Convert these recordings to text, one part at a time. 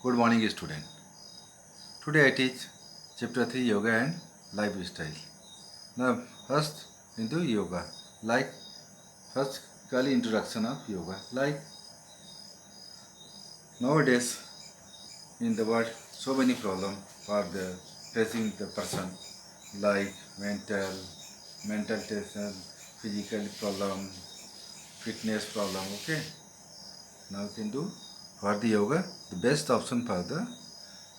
Good morning, student. Today I teach chapter 3 Yoga and Lifestyle. Now, first into yoga. Like, first, kali introduction of yoga. Like, nowadays in the world, so many problems are there facing the person, like mental tension, physical problem, fitness problem. Okay. Now you can do for the yoga the best option for the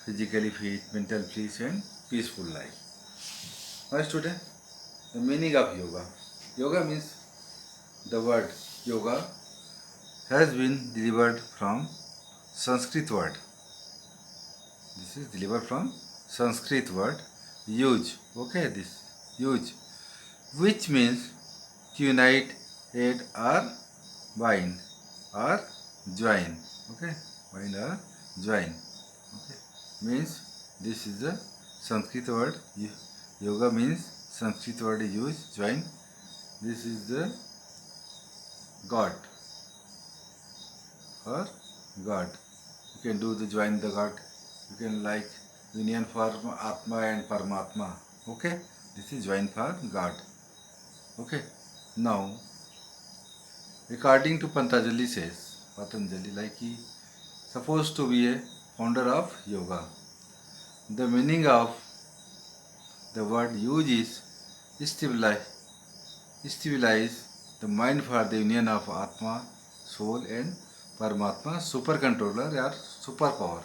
physically fit, mental peace and peaceful life. Now student, the meaning of yoga. Yoga means the word yoga has been delivered from Sanskrit word. This is delivered from Sanskrit word use. Okay, this use, which means to unite, aid or bind or join. Okay, bind or join. Okay, means this is the Sanskrit word. Yoga means Sanskrit word use join. This is the God or God. You can do the join the God. You can like union for Atma and Paramatma. Okay, this is join for God. Okay, now according to Patanjali, like he supposed to be a founder of yoga. The meaning of the word use is stabilize the mind for the union of Atma, soul and Paramatma, super controller or superpower.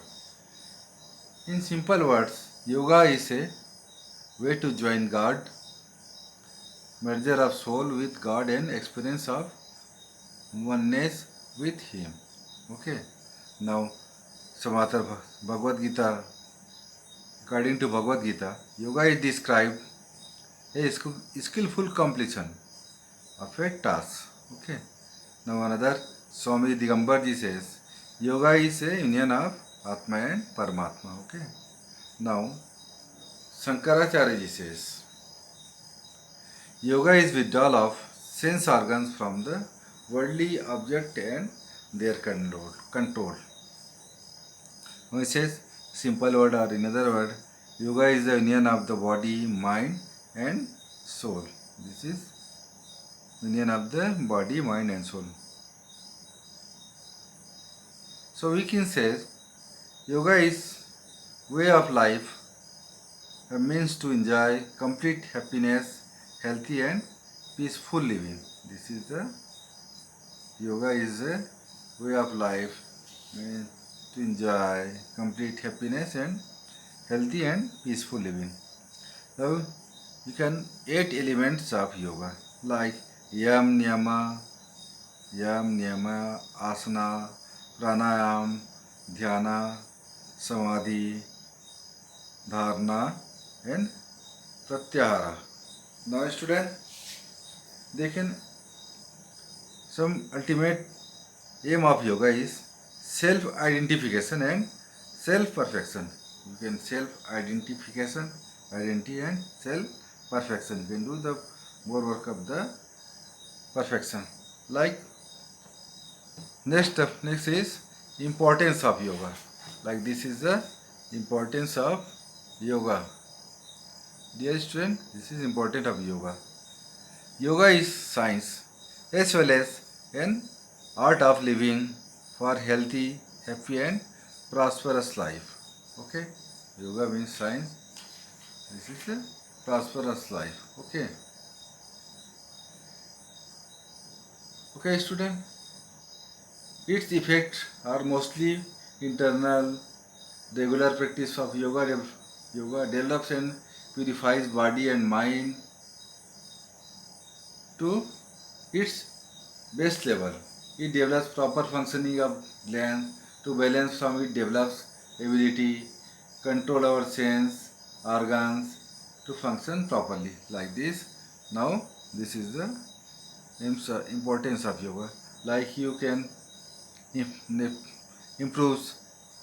In simple words, yoga is a way to join God, merger of soul with God and experience of oneness with Him. Okay. Now, Samatra Bhagavad Gita, according to Bhagavad Gita, yoga is described a skillful completion of a task. Okay. Now another Swami Digambarji says, yoga is a union of Atma and Paramatma. Okay. Now Shankaracharya ji says, yoga is withdrawal of sense organs from the worldly object and their control. Now it says, simple word or another word, yoga is the union of the body, mind and soul. This is union of the body, mind and soul. So we can say yoga is way of life, a means to enjoy complete happiness, healthy and peaceful living. This is the yoga is a way of life, means to enjoy complete happiness and healthy and peaceful living. Now you can 8 elements of yoga like yam, niyama, asana, pranayam, dhyana, samadhi, dharana and pratyahara. Now student, they can some ultimate aim of yoga is self-identification and self-perfection. You can self-identification, identity and self-perfection. You can do the more work of the perfection. Like next is importance of yoga. Like this is the importance of yoga. Dear student, this is important of yoga. Yoga is science as well as an art of living for healthy, happy and prosperous life. Okay? Yoga means science. This is a prosperous life. Okay? Okay student, its effects are mostly internal. Regular practice of yoga develops and purifies body and mind to its base level. It develops proper functioning of glands. To balance from it develops ability, control our sense, organs to function properly. Like this. Now this is the importance of yoga. Like you can improve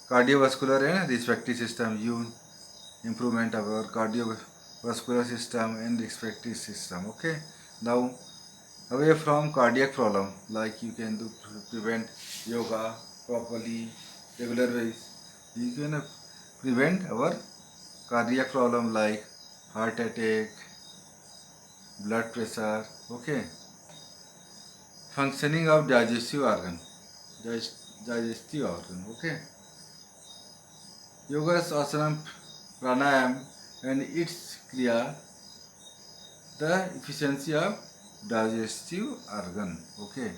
cardiovascular and respiratory system. You improvement of our cardiovascular system and respiratory system. Okay. Now away from cardiac problem, like you can do prevent yoga properly regular ways. You can prevent our cardiac problem like heart attack, blood pressure. Okay, functioning of digestive organ, digestive organ. Okay, yoga asana, pranayam, and its kriya the efficiency of digestive organ. Okay.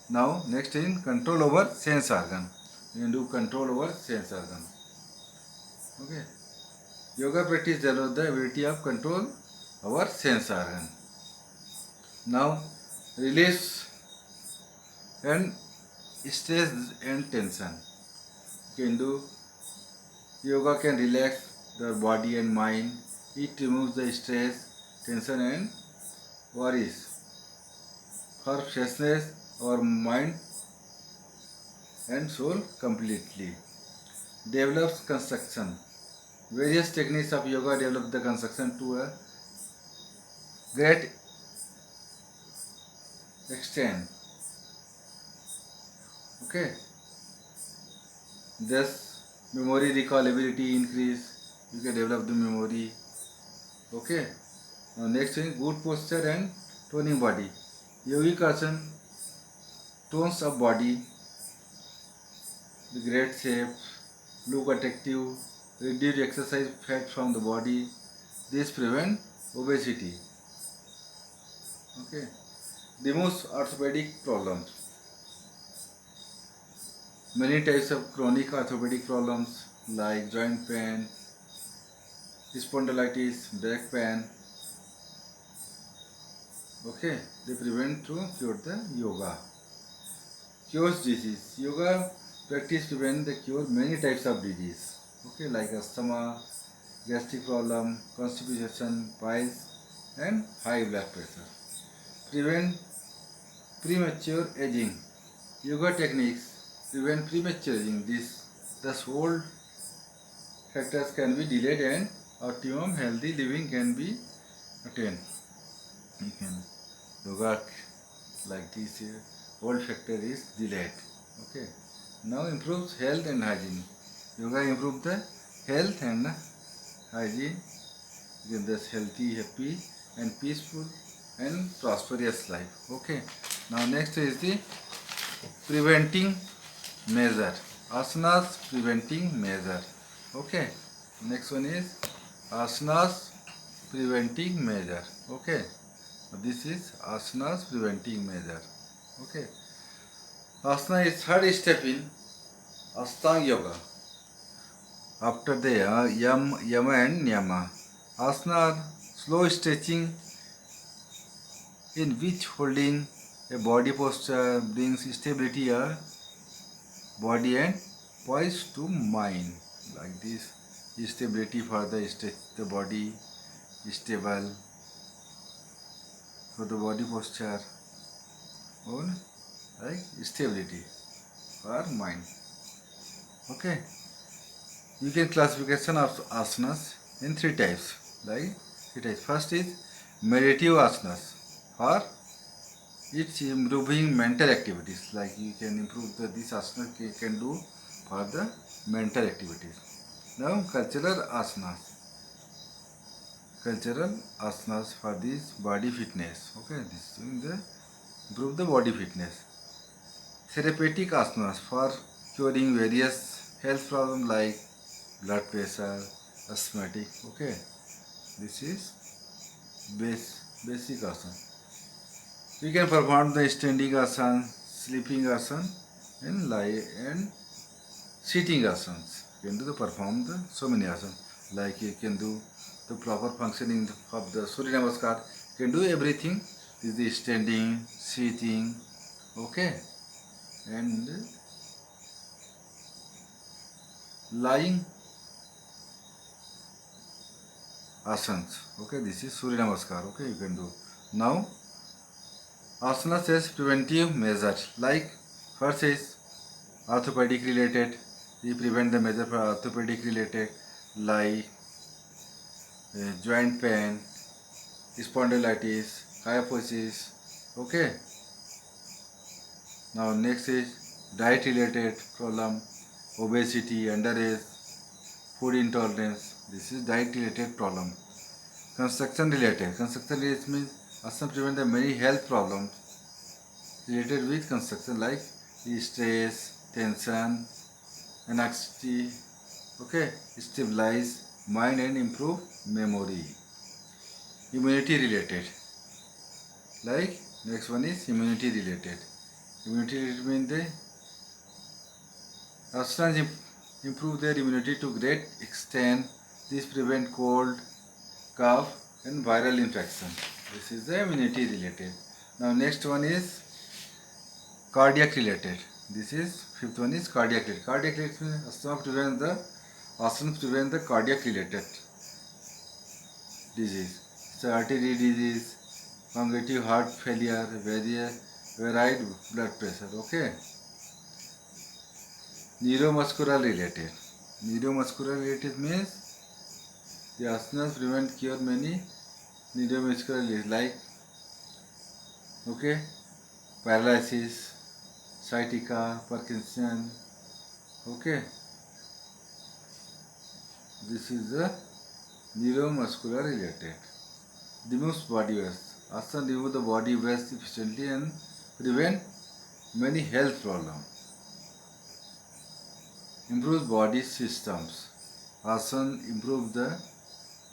Now next is control over sense organ. You can do control over sense organ. Okay. Yoga practice develops the ability of control our sense organ. Now release and stress and tension. You can do yoga can relax the body and mind. It removes the stress, tension and worries. For freshness our mind and soul completely. Develops construction. Various techniques of yoga develop the construction to a great extent. Okay. Thus, memory recall ability increase. You can develop the memory. Okay. Now next thing, good posture and toning body. Yogic asana tones of body, the great shape, look attractive, reduce exercise fat from the body. This prevent obesity. Okay. Removes orthopedic problems. Many types of chronic orthopedic problems like joint pain, spondylitis, back pain. Okay, they prevent through cure the yoga. Cures disease. Yoga practice prevent the cure many types of disease. Okay, like asthma, gastric problem, constipation, piles, and high blood pressure. Prevent premature aging. Yoga techniques prevent premature aging. Thus old factors can be delayed and optimum healthy living can be attained. You can yoga like this old factor is delayed. Okay. Now improves health and hygiene. Yoga improves the health and hygiene. You can thus healthy, happy and peaceful and prosperous life. Okay. Now next is the preventing measure. Asanas preventing measure. Okay. Next one is asanas preventing measure. Okay. This is asanas preventing measure. Okay. Asana is third step in Ashtanga Yoga. After the yama and niyama. Asana are slow stretching in which holding a body posture brings stability of body and poise to mind. Like this, stability for the body, stable for the body posture, or like stability for mind. Okay. You can classification of asanas in three types. Like three types. First is meditative asanas. For it's improving mental activities. Like you can improve this asana you can do for the mental activities. Now cultural asanas. Cultural asanas for this body fitness. Okay, this is the improve the body fitness. Therapeutic asanas for curing various health problems like blood pressure, asthmatic. Okay, this is basic asana. We can perform the standing asana, sleeping asana, and lie and sitting asanas. You can do the perform the so many asanas. Like you can do the proper functioning of the Surya Namaskar. You can do everything. This is the standing, sitting, okay, and lying asanas. Okay, this is Surya Namaskar. Okay, you can do. Now, asana says preventive measures. Like first is orthopedic related. We prevent the measure for orthopedic related like joint pain, spondylitis, kyphosis. Okay. Now next is diet related problem obesity, underage, food intolerance. This is diet related problem. Construction related. Construction related means asana prevent the many health problems related with construction like stress, tension, anxiety. Okay, stabilize mind and improve memory. Immunity related. Like next one is immunity related. Immunity related means the asanas improve their immunity to great extent. This prevent cold, cough and viral infection. This is the immunity related. Now next one is cardiac related. This is fifth one is cardiac related. Cardiac related means asanas prevent the cardiac related disease. So artery disease, congestive heart failure, varied blood pressure. Okay. Neuromuscular related. Neuromuscular related means the asanas prevent cure many neuromuscular disease like okay paralysis, sciatica, Parkinson. Okay, this is the neuromuscular related. Removes body waste. Asana remove the body waste efficiently and prevent many health problems. Improves body systems. Asana improve the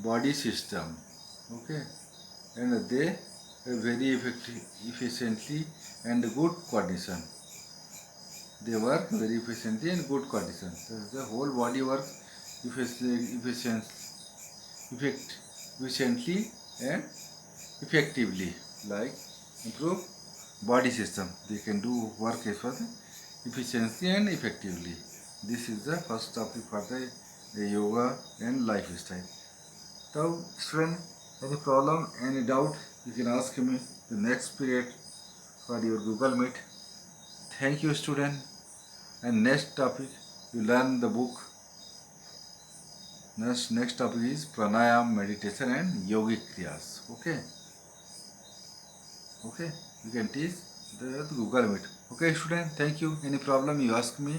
body system. Okay, and they very efficiently and good condition. They work very efficiently and good condition. The whole body works efficiently and effectively. Like improve body system. They can do work as well efficiency and effectively. This is the first topic for the yoga and lifestyle. So, student, any problem, any doubt, you can ask me the next period for your Google Meet. Thank you, student. And next topic, you learn the book. Next topic is pranayam, meditation, and yogic kriyas. Okay. Okay. You can teach the Google Meet. Okay, student. Thank you. Any problem, you ask me.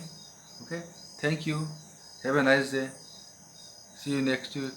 Okay. Thank you. Have a nice day. See you next week.